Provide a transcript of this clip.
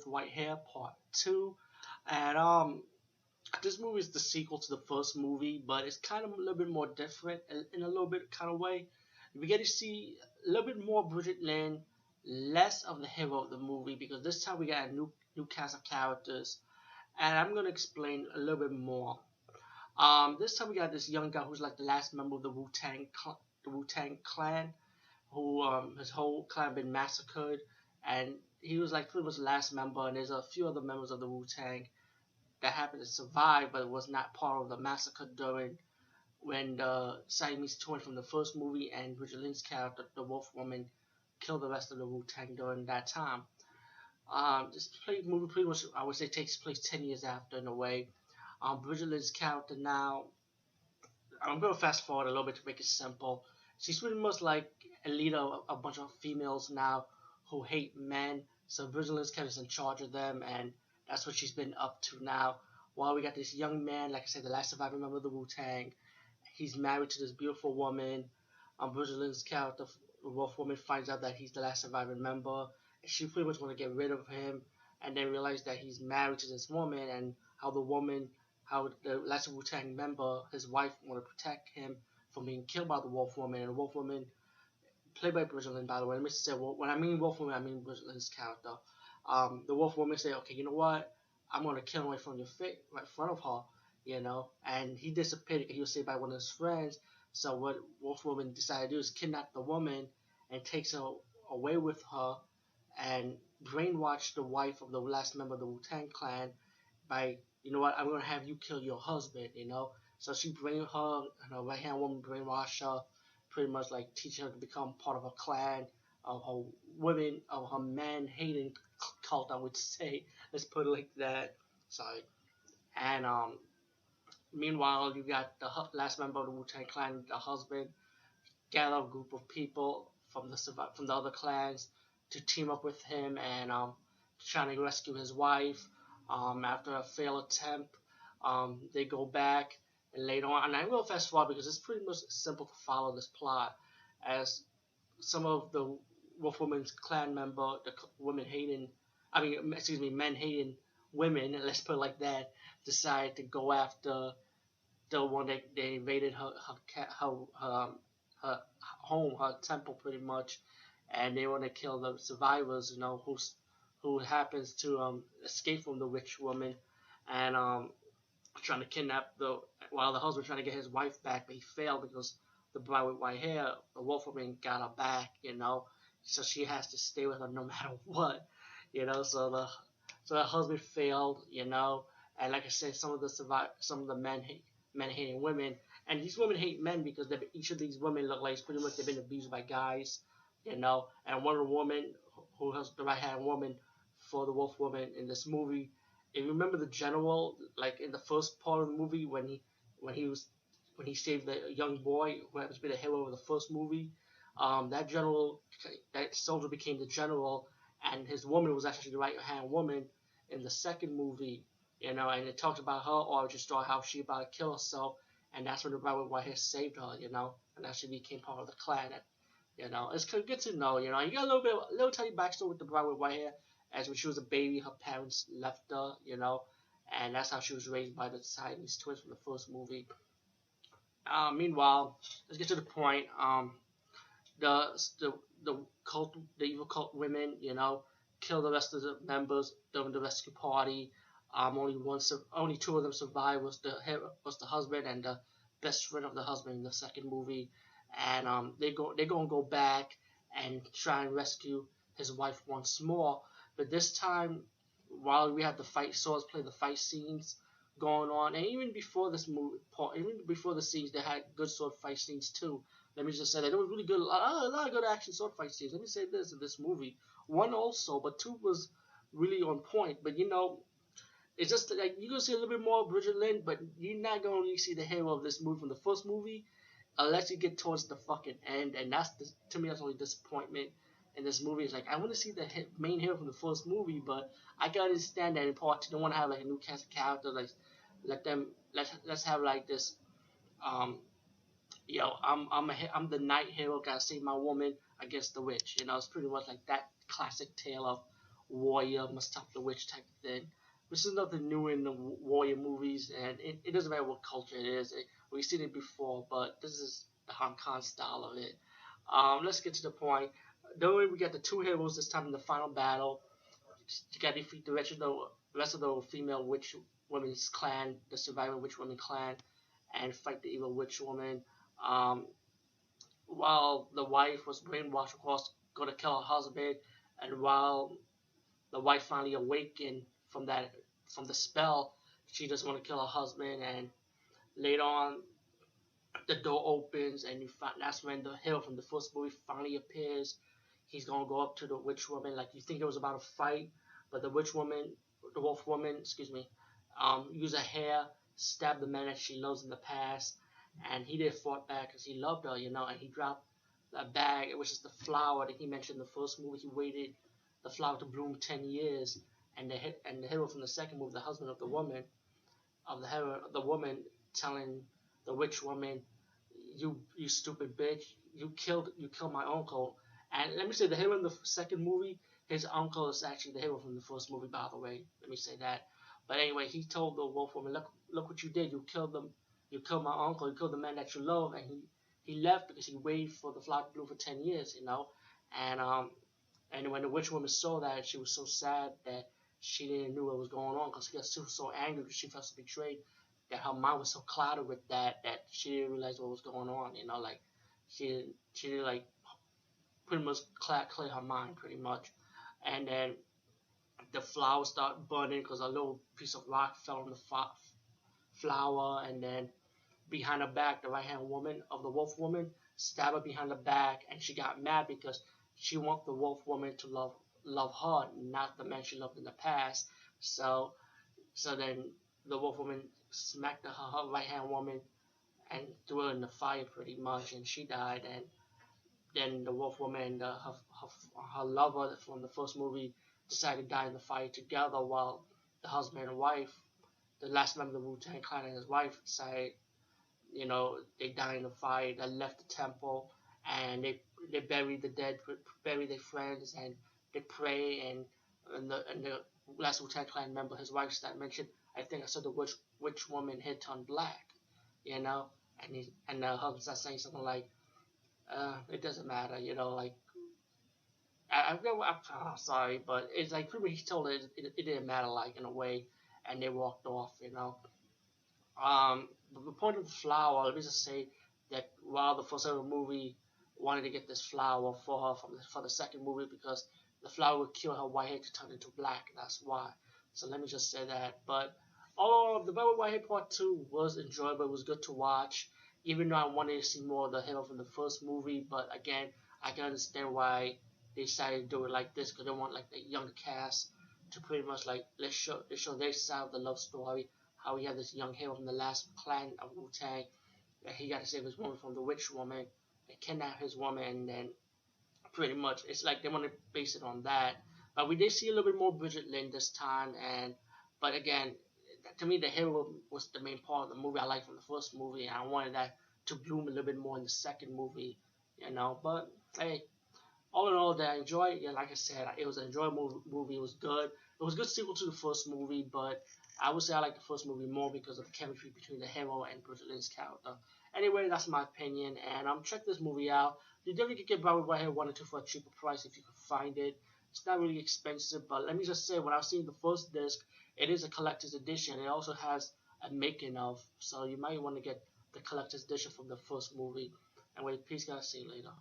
with White Hair Part 2. And this movie is the sequel to the first movie, but it's kind of a little bit more different in a little bit kind of way. We get to see a little bit more Bridget Lin, less of the hero of the movie, because this time we got a new cast of characters, and I'm gonna explain a little bit more. This time we got this young guy who's like the last member of the Wu Tang clan, who his whole clan been massacred, and he was like pretty much the last member, and there's a few other members of the Wu Tang that happened to survive, but was not part of the massacre during when the Siamese twin from the first movie and Bridget Lin's character, the Wolf Woman, killed the rest of the Wu Tang during that time. Movie pretty much, I would say, takes place 10 years after in a way. Bridget Lin's character now, I'm going to fast forward a little bit to make it simple. She's pretty much like a leader of a bunch of females now who hate men. So Bridget Lin's character is in charge of them, and that's what she's been up to now. While we got this young man, like I said, the last surviving member of the Wu Tang. He's married to this beautiful woman. Bridget Lin's character, the Wolf Woman, finds out that he's the last surviving member. And she pretty much want to get rid of him, and then realize that he's married to this woman, and how the last Wu Tang member, his wife, want to protect him from being killed by the Wolf Woman. And the Wolf Woman, played by Bridget Lin, by the way. Let me say, when I mean Wolf Woman, I mean Bridget Lin's character. The Wolf Woman say, okay, you know what? I'm gonna kill him right from your face, right in front of her, And he disappeared. He was saved by one of his friends. So what Wolf Woman decided to do is kidnap the woman and takes her away with her, and brainwash the wife of the last member of the Wu Tang clan by, you know what, I'm gonna have you kill your husband. So she bring her and her right hand woman brainwash her, pretty much like teach her to become part of a clan, of her women, of her man hating cult, I would say. Let's put it like that. Sorry. And meanwhile, you got the last member of the Wu Tang Clan, the husband, gather a group of people from the other clans to team up with him and trying to rescue his wife. After a failed attempt, they go back and later on, and I will fast forward because it's pretty much simple to follow this plot, as some of the Wolf Woman's clan member, the men hating women, let's put it like that, decide to go after the one that they invaded her home, her temple, pretty much, and they want to kill the survivors, who happens to escape from the witch woman, and trying to kidnap while the husband trying to get his wife back, but he failed because the bride with white hair, the Wolf Woman, got her back. So she has to stay with her no matter what, so the husband failed. And like I said, some of the men hating women, and these women hate men because each of these women look like pretty much they've been abused by guys. And one of the women who has the right hand woman for the Wolf Woman in this movie. If you remember the general, like in the first part of the movie when he saved the young boy who happens to be the hero of the first movie, that soldier became the general, and his woman was actually the right hand woman in the second movie. And it talked about her origin story, how she about to kill herself, and that's when the bride with white hair saved her. And that she became part of the clan. It's good to know. You got a little tiny backstory with the bride with white hair, as when she was a baby, her parents left her. And that's how she was raised by the Siamese twins from the first movie. Meanwhile, let's get to the point. The evil cult women, kill the rest of the members during the rescue party. Only two of them survived. Was the husband and the best friend of the husband in the second movie, and they're gonna go back and try and rescue his wife once more. But this time, while we had the fight scenes going on, and even before this movie, even before the scenes, they had good sword fight scenes too. Let me just say that it was really good. A lot of good action sword fight scenes. Let me say this in this movie. One also, but two was really on point. But it's just like you're gonna see a little bit more of Bridget Lin, but you're not gonna really see the hero of this movie from the first movie, unless you get towards the fucking end. And to me, that's the only disappointment in this movie. It's like I want to see the main hero from the first movie, but I can understand that in part two, don't want to have like a new cast of characters. Like let's have like this. I'm the night hero, gotta save my woman against the witch. It's pretty much like that classic tale of warrior must stop the witch type of thing. This is nothing new in the warrior movies, and it doesn't matter what culture it is. We've seen it before, but this is the Hong Kong style of it. Let's get to the point. Don't worry, we got the two heroes this time in the final battle. You got to defeat the rest of the female witch women's clan, the surviving witch woman clan, and fight the evil witch woman. Um, while the wife was brainwashed, of course, going to kill her husband, and while the wife finally awakened from the spell, she doesn't want to kill her husband, and later on the door opens and that's when the hero from the first movie finally appears. He's gonna go up to the witch woman like you think it was about a fight, but the wolf woman, excuse me, use her hair, stab the man that she loves in the past, and he did fought back because he loved her, and he dropped that bag, which is the flower that he mentioned in the first movie. He waited the flower to bloom 10 years, and the hero from the second movie, the husband of the woman, the woman telling the witch woman, you stupid bitch, you killed my uncle. And let me say, the hero in the second movie, his uncle is actually the hero from the first movie, by the way. Let me say that. But anyway, he told the wolf woman, look what you did. You killed them. You killed my uncle. You killed the man that you love. And he left because he waited for the flower to bloom for 10 years. And when the witch woman saw that, she was so sad that she didn't know what was going on because she was so angry because she felt so betrayed that her mind was so clouded with that she didn't realize what was going on. Like she didn't like pretty much clear her mind pretty much, and then the flower started burning because a little piece of rock fell on the flower, and then behind her back, the right hand woman of the wolf woman stabbed her behind the back, and she got mad because she wanted the wolf woman to love her, not the man she loved in the past. So then the wolf woman smacked her right hand woman and threw her in the fire pretty much, and she died. And then the wolf woman and her lover from the first movie decided to die in the fire together, while the husband and wife, the last member of the Wu-Tang Clan and his wife, decided, they died in the fire. They left the temple and they buried the dead, buried their friends, and they pray. And the last Wu-Tang Clan member, his wife, started mentioned, I think I saw the witch woman hair turn black, and the husband started saying something like, it doesn't matter, like I'm sorry, but it's like pretty much he told it didn't matter, like in a way, and they walked off. But the point of the flower, let me just say that while the first ever movie wanted to get this flower for her for the second movie because the flower would cure her white hair to turn into black. That's why. So let me just say that. But all the Velvet White Hair Part 2 was enjoyable. It was good to watch, even though I wanted to see more of the hero from the first movie. But again, I can understand why they decided to do it like this because they want like the younger cast to pretty much like let's show their side of the love story. How we have this young hero from the last clan of Wu-Tang that he got to save his woman from the witch woman, they kidnap his woman, and then pretty much it's like they want to base it on that. But we did see a little bit more Bridget Lin this time, but again, to me the hero was the main part of the movie I liked from the first movie, and I wanted that to bloom a little bit more in the second movie. But hey, all in all, that I enjoyed. Yeah, like I said, it was an enjoyable movie. It was good. It was a good sequel to the first movie, but I would say I like the first movie more because of the chemistry between the hero and Bridget Lin's character. Anyway, that's my opinion, and check this movie out. You definitely could get Bobby Whitehead 1 and 2 for a cheaper price if you could find it. It's not really expensive, but let me just say, when I've seen the first disc, it is a collector's edition. It also has a making of, so you might want to get the collector's edition from the first movie. Anyway, peace, guys. See you later.